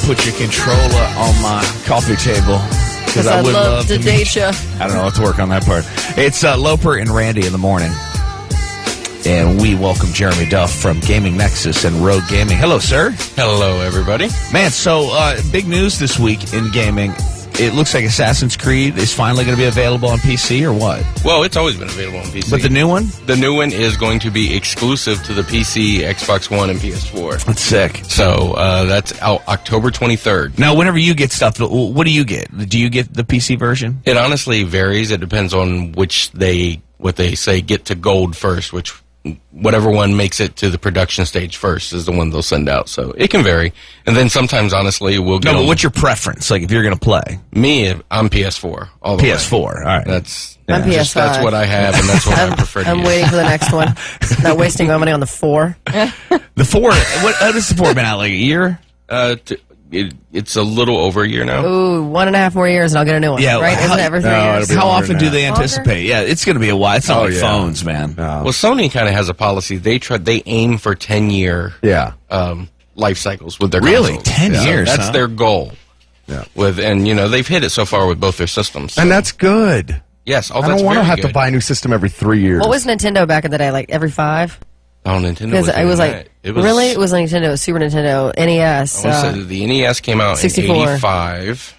put your controller on my coffee table. Because I would love to date you. I don't know. Let's work on that part. It's Loper and Randy in the morning. And we welcome Jeremy Duff from Gaming Nexus and Rogue Gaming. Hello, sir. Hello, everybody. Man, so big news this week in gaming. It looks like Assassin's Creed is finally going to be available on PC, or what? Well, it's always been available on PC. But the new one? The new one is going to be exclusive to the PC, Xbox One, and PS4. That's sick. So that's out October 23rd. Now, whenever you get stuff, what do you get? Do you get the PC version? It honestly varies. It depends on what they say get to gold first, whatever one makes it to the production stage first is the one they'll send out. So it can vary. And then sometimes, honestly, we'll get... No, but what's your preference? Like, if you're going to play? Me, I'm PS4 all the PS4, way. all right. I'm PS5. That's what I have, and that's what I prefer to I'm use. waiting for the next one. Not wasting my money on the 4. The 4, how does the 4 been out, like a year? It's a little over a year now. Ooh, 1.5 more years and I'll get a new one. Yeah, right? Isn't it every 3 years? How often do they anticipate? Yeah, it's going to be a while. It's not like phones, man. Well, Sony kind of has a policy. They aim for 10-year life cycles with their really consoles. 10 years. That's their goal. Yeah. And they've hit it so far with both their systems. So. And that's good. Yes, I don't want to have to buy a new system every 3 years. What was Nintendo back in the day? Like every 5? Oh, Nintendo. Because it was like really, it was Nintendo, it was Super Nintendo, NES. The NES came out 64. in '85.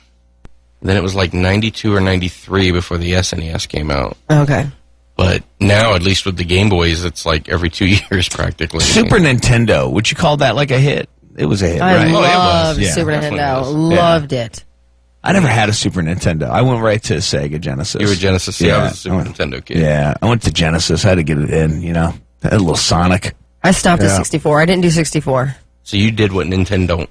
Then it was like 92 or 93 before the SNES came out. Okay. But now, at least with the Game Boys, it's like every 2 years practically. Super Nintendo, would you call that like a hit? It was a hit, I right? loved it was. Super Yeah, Nintendo. Loved it. I never had a Super Nintendo. I went right to Sega Genesis. You were Genesis? Yeah, I was a Super Nintendo kid. Yeah, I went to Genesis. I had to get it in, I had a little Sonic. I stopped at 64. I didn't do 64. So you did what Nintendo don't.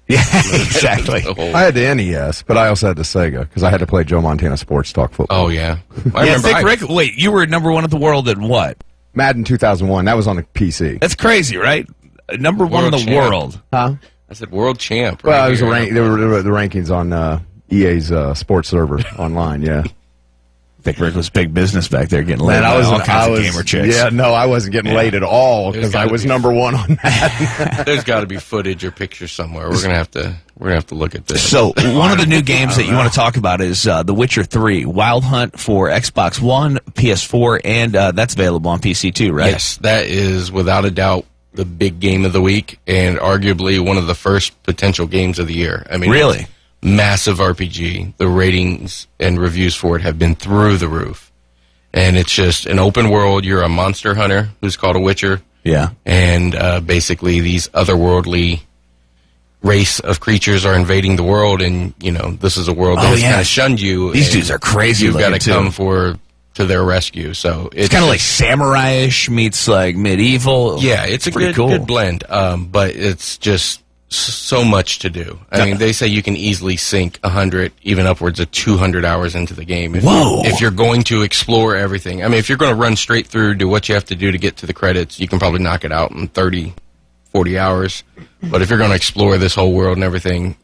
Yeah, exactly. I had the NES, but I also had the Sega because I had to play Joe Montana Sports Talk Football. Oh, yeah. I remember. Rick, wait, you were number 1 in the world in what? Madden 2001. That was on the PC. That's crazy, right? Number 1 in the world. Huh? I said world champ. Well, it was there were the rankings on EA's sports server online, yeah. I think Rick was big business back there getting laid by all kinds of gamer chicks. Yeah, no, I wasn't getting laid at all because I was number 1 on that. There's got to be footage or pictures somewhere. We're gonna have to look at this. So one of the new games that you want to talk about is The Witcher 3 Wild Hunt for Xbox One, PS4, and that's available on PC too, right? Yes, that is without a doubt the big game of the week and arguably one of the first potential games of the year. I mean, really? Massive RPG. The ratings and reviews for it have been through the roof. And it's just an open world. You're a monster hunter who's called a Witcher. Yeah. And basically these otherworldly race of creatures are invading the world, and, this is a world that has kind of shunned you. These dudes are crazy. You've got to come to their rescue. So it's kind of like samurai-ish meets like medieval. Yeah, it's a good blend. But it's just so much to do. I mean, they say you can easily sink 100, even upwards of 200 hours into the game. If you're going to explore everything. I mean, if you're going to run straight through, do what you have to do to get to the credits, you can probably knock it out in 30, 40 hours. But if you're going to explore this whole world and everything,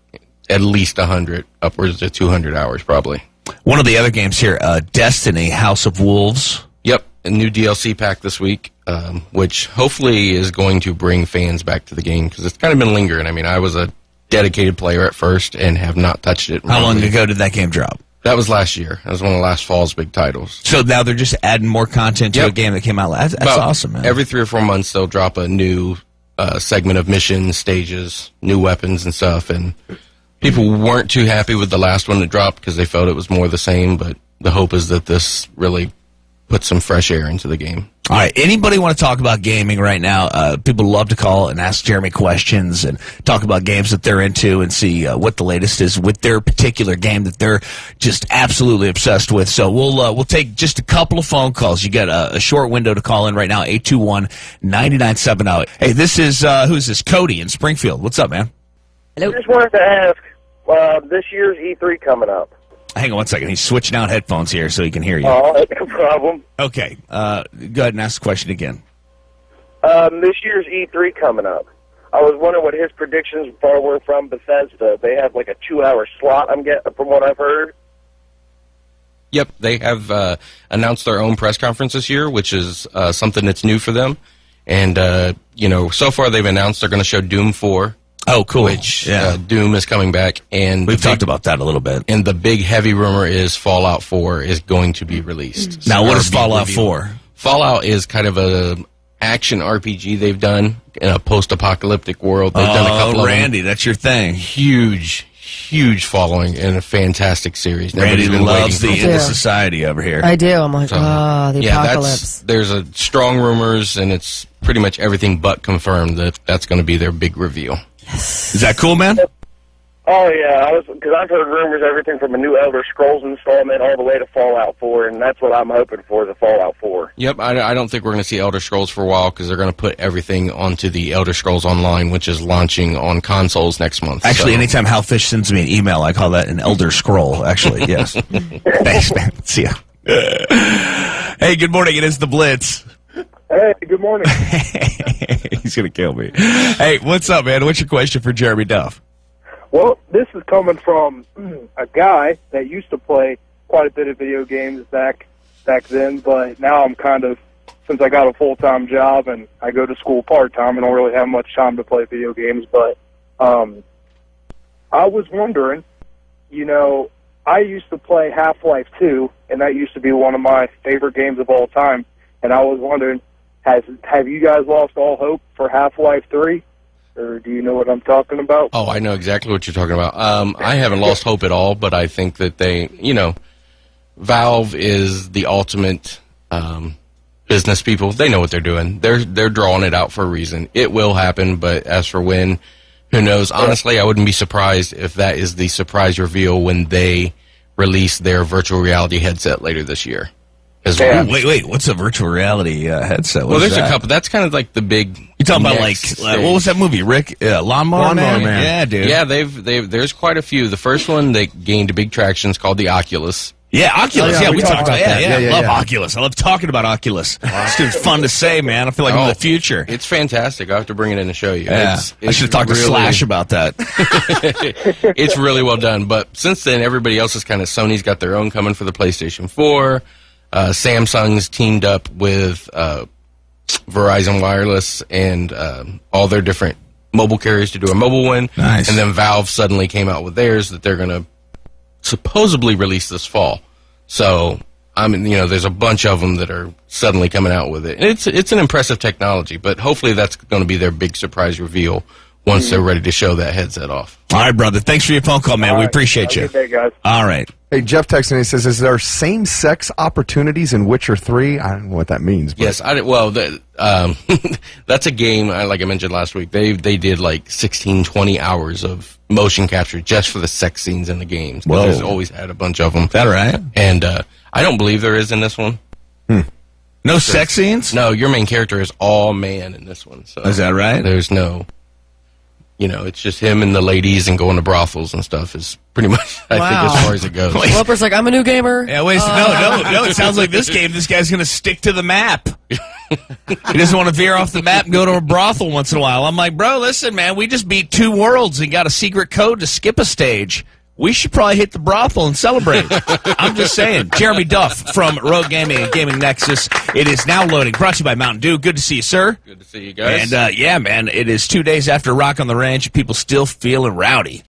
at least 100, upwards to 200 hours probably. One of the other games here, Destiny, House of Wolves. Yep, a new DLC pack this week, which hopefully is going to bring fans back to the game because it's kind of been lingering. I mean, I was a dedicated player at first and have not touched it. How long ago did that game drop? That was last year. That was one of last fall's big titles. So now they're just adding more content to a game that came out last. That's awesome, man. Every 3 or 4 months, they'll drop a new segment of missions, stages, new weapons and stuff, and people weren't too happy with the last one that dropped because they felt it was more the same, but the hope is that this really puts some fresh air into the game. All right, anybody want to talk about gaming right now? People love to call and ask Jeremy questions and talk about games that they're into and see what the latest is with their particular game that they're just absolutely obsessed with. So we'll take just a couple of phone calls. You got a short window to call in right now, 821-9970. Hey, this is, who's this? Cody in Springfield. What's up, man? Hello. I just wanted to ask, this year's E3 coming up. Hang on one second. He's switching out headphones here so he can hear you. Oh, no problem. Okay. Go ahead and ask the question again. This year's E3 coming up. I was wondering what his predictions were from Bethesda. They have like a 2-hour slot, I'm getting, from what I've heard. Yep, they have announced their own press conference this year, which is something that's new for them. And, so far they've announced they're going to show Doom 4. Oh, cool. Which Doom is coming back, and we've talked about that a little bit. And the big heavy rumor is Fallout 4 is going to be released. Now, what is Fallout 4? Fallout is kind of a action RPG they've done in a post-apocalyptic world. They've done a couple Randy, that's your thing. Huge following and a fantastic series. Randy loves the end of society over here. I do. I'm like, the apocalypse. There's a strong rumors, and it's pretty much everything but confirmed that that's going to be their big reveal. Yes. Is that cool, man? Oh, yeah, because I've heard rumors, everything from a new Elder Scrolls installment all the way to Fallout 4, and that's what I'm hoping for, the Fallout 4. Yep, I don't think we're going to see Elder Scrolls for a while, because they're going to put everything onto the Elder Scrolls Online, which is launching on consoles next month. Actually, anytime Hal Fish sends me an email, I call that an Elder Scroll, actually, yes. Thanks, man. See ya. Hey, good morning. It is the Blitz. Hey, good morning. He's going to kill me. Hey, what's up, man? What's your question for Jeremy Duff? Well, this is coming from a guy that used to play quite a bit of video games back then, but now I'm kind of, since I got a full-time job and I go to school part-time, I don't really have much time to play video games, but I was wondering, I used to play Half-Life 2, and that used to be one of my favorite games of all time, and I was wondering, have you guys lost all hope for Half-Life 3? Or do you know what I'm talking about? Oh, I know exactly what you're talking about. I haven't lost hope at all, but I think that Valve is the ultimate business people. They know what they're doing. They're drawing it out for a reason. It will happen, but as for when, who knows? Honestly, I wouldn't be surprised if that is the surprise reveal when they release their virtual reality headset later this year. Wait, what's a virtual reality headset? There's a couple. That's kind of like the big. You talking about what was that movie? Rick Lawnmower Man? Yeah, dude. Yeah, there's quite a few. The first one they gained a big traction. It's called the Oculus. Yeah, Oculus. We talked about that. I love Oculus. I love talking about Oculus. It's fun to say, man. I feel like I'm in the future. It's fantastic. I have to bring it in to show you. Yeah. I should have talked to Slash about that. It's really well done. But since then, everybody else is kind of Sony's got their own coming for the PlayStation 4. Samsung's teamed up with Verizon Wireless and all their different mobile carriers to do a mobile one. Nice. And then Valve suddenly came out with theirs that they're going to supposedly release this fall. So, there's a bunch of them that are suddenly coming out with it. And it's an impressive technology, but hopefully that's going to be their big surprise reveal once they're ready to show that headset off. All right, brother. Thanks for your phone call, man. We appreciate you. Good day, guys. All right. Hey, Jeff texting me says, "Is there same-sex opportunities in Witcher 3?" I don't know what that means. But. Yes, that's a game. Like I mentioned last week, they did like 16, 20 hours of motion capture just for the sex scenes in the games. There's always had a bunch of them. Is that right? And I don't believe there is in this one. No sex scenes? No, your main character is all man in this one. So is that right? There's no. It's just him and the ladies and going to brothels and stuff is pretty much, I think, as far as it goes. Loper's like, I'm a new gamer. Yeah, no. It sounds like this guy's going to stick to the map. He doesn't want to veer off the map and go to a brothel once in a while. I'm like, bro, listen, man, we just beat 2 worlds and got a secret code to skip a stage. We should probably hit the brothel and celebrate. I'm just saying. Jeremy Duff from Rogue Gaming and Gaming Nexus. It is now loading. Brought to you by Mountain Dew. Good to see you, sir. Good to see you guys. And, man, it is 2 days after Rock on the Range. People still feeling rowdy.